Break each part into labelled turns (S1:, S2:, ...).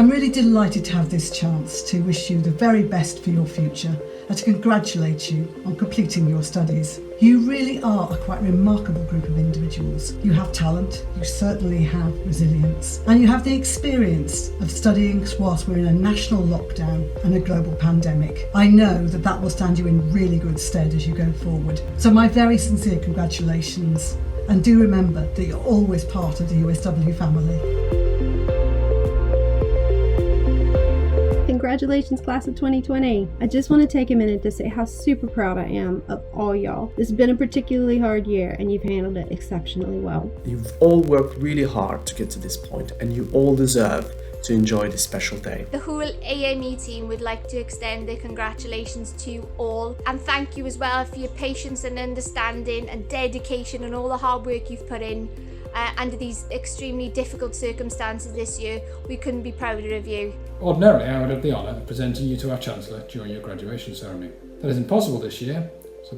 S1: I'm really delighted to have this chance to wish you the very best for your future and to congratulate you on completing your studies. You really are a quite remarkable group of individuals. You have talent, you certainly have resilience, and you have the experience of studying whilst we're in a national lockdown and a global pandemic. I know that that will stand you in really good stead as you go forward. So my very sincere congratulations, and do remember that you're always part of the USW family.
S2: Congratulations, class of 2020. I just want to take a minute to say how super proud I am of all y'all. This has been a particularly hard year and you've handled it exceptionally well.
S3: You've all worked really hard to get to this point and you all deserve to enjoy this special day.
S4: The whole AME team would like to extend their congratulations to you all and thank you as well for your patience and understanding and dedication and all the hard work you've put in. Under these extremely difficult circumstances this year, we couldn't be prouder of you.
S5: Ordinarily, I would have the honour of presenting you to our Chancellor during your graduation ceremony. That isn't possible this year,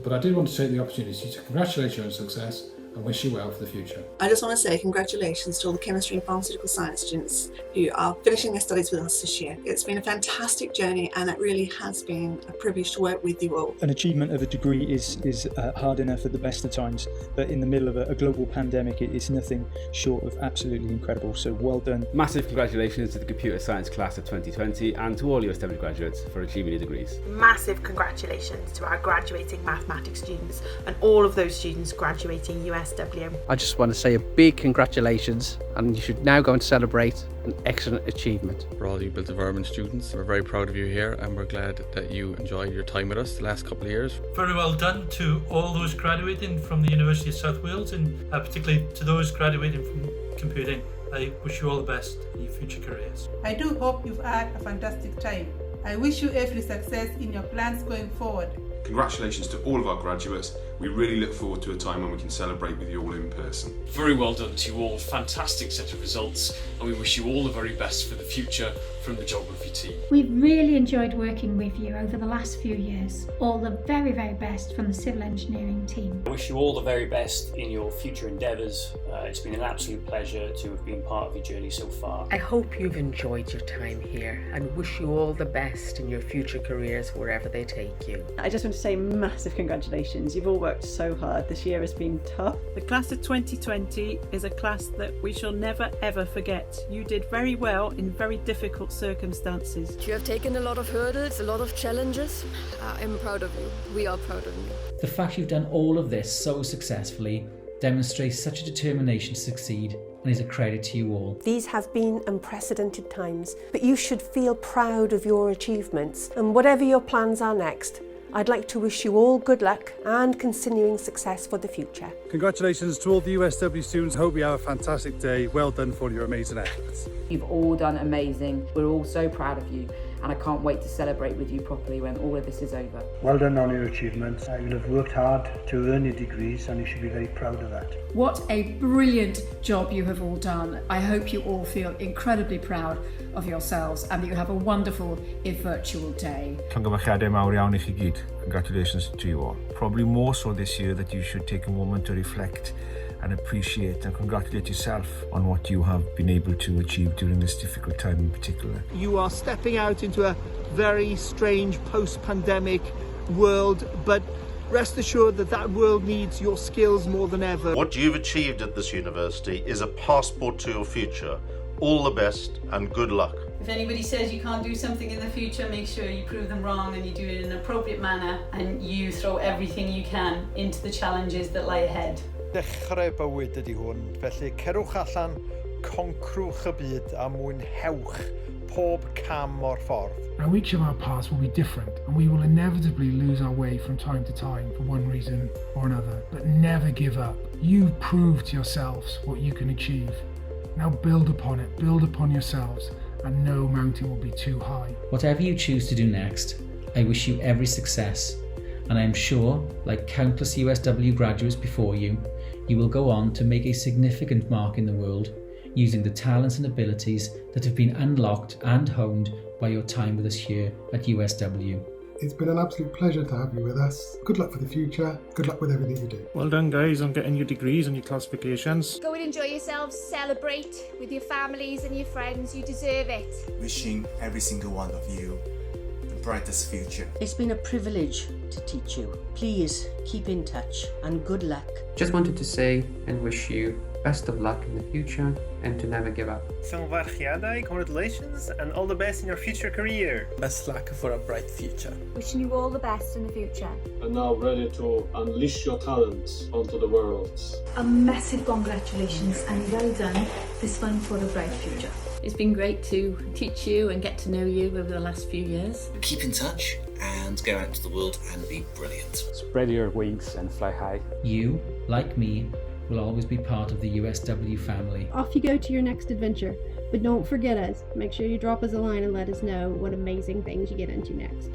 S5: but I did want to take the opportunity to congratulate you on success and wish you well for the future.
S6: I just want to say congratulations to all the chemistry and pharmaceutical science students who are finishing their studies with us this year. It's been a fantastic journey and it really has been a privilege to work with you all.
S7: An achievement of a degree is hard enough at the best of times, but in the middle of a global pandemic it is nothing short of absolutely incredible, so well done.
S8: Massive congratulations to the Computer Science class of 2020 and to all USW graduates for achieving your degrees.
S9: Massive congratulations to our graduating mathematics students and all of those students graduating USW.
S10: I just want to say a big congratulations, and you should now go and celebrate an excellent achievement.
S11: For all you Built Environment students, we're very proud of you here and we're glad that you enjoyed your time with us the last couple of years.
S12: Very well done to all those graduating from the University of South Wales and particularly to those graduating from computing. I wish you all the best in your future careers.
S13: I do hope you've had a fantastic time. I wish you every success in your plans going forward.
S14: Congratulations to all of our graduates. We really look forward to a time when we can celebrate with you all in person.
S15: Very well done to you all, fantastic set of results, and we wish you all the very best for the future from the geography team.
S16: We've really enjoyed working with you over the last few years. All the very, very best from the civil engineering team.
S17: I wish you all the very best in your future endeavours. It's been an absolute pleasure to have been part of your journey so far.
S18: I hope you've enjoyed your time here and wish you all the best in your future careers wherever they take you.
S19: I just want to say massive congratulations. You've all worked so hard. This year has been tough.
S9: The class of 2020 is a class that we shall never ever forget. You did very well in very difficult circumstances.
S20: You have taken a lot of hurdles, a lot of challenges. I'm proud of you. We are proud of you.
S7: The fact you've done all of this so successfully demonstrates such a determination to succeed and is a credit to you all.
S5: These have been unprecedented times, but you should feel proud of your achievements, and whatever your plans are next, I'd like to wish you all good luck and continuing success for the future.
S3: Congratulations to all the USW students. Hope you have a fantastic day. Well done for your amazing efforts.
S8: You've all done amazing. We're all so proud of you, and I can't wait to celebrate with you properly when all of this is over.
S6: Well done on your achievements. You'll have worked hard to earn your degrees and you should be very proud of that.
S12: What a brilliant job you have all done. I hope you all feel incredibly proud of yourselves and that you have a wonderful, if virtual, day.
S16: Congratulations mawr iawn I chi gyd. Congratulations to you all. Probably more so this year that you should take a moment to reflect and appreciate and congratulate yourself on what you have been able to achieve during this difficult time in particular.
S19: You are stepping out into a very strange post-pandemic world, but rest assured that that world needs your skills more than ever.
S1: What you've achieved at this university is a passport to your future. All the best and good luck.
S15: If anybody says you can't do something in the future, make sure you prove them wrong and you do it in an appropriate manner and you throw everything you can into the challenges that lie ahead.
S13: Dechrau bywyd ydi hwn, felly cerwch allan, concrwch y byd a mwynhewch pob cam o'r ffordd.
S17: Now each of our paths will be different and we will inevitably lose our way from time to time for one reason or another, but never give up. You've proved to yourselves what you can achieve. Now build upon it, build upon yourselves, and no mountain will be too high.
S7: Whatever you choose to do next, I wish you every success, and I am sure, like countless USW graduates before you, you will go on to make a significant mark in the world, using the talents and abilities that have been unlocked and honed by your time with us here at USW.
S21: It's been an absolute pleasure to have you with us. Good luck for the future. Good luck with everything you do.
S22: Well done, guys, on getting your degrees and your classifications.
S4: Go and enjoy yourselves, celebrate with your families and your friends. You deserve it.
S23: Wishing every single one of you the brightest future.
S24: It's been a privilege to teach you. Please keep in touch and good luck.
S25: Just wanted to say and wish you best of luck in the future and to never give up.
S26: Cyfrifiadureg, congratulations and all the best in your future career.
S27: Best luck for a bright future.
S28: Wishing you all the best in the future.
S29: And now ready to unleash your talents onto the world.
S28: A massive congratulations and well done this one for a bright future.
S30: It's been great to teach you and get to know you over the last few years.
S31: Keep in touch and go out into the world and be brilliant.
S32: Spread your wings and fly high.
S7: You, like me, will always be part of the USW family.
S2: Off you go to your next adventure, but don't forget us. Make sure you drop us a line and let us know what amazing things you get into next.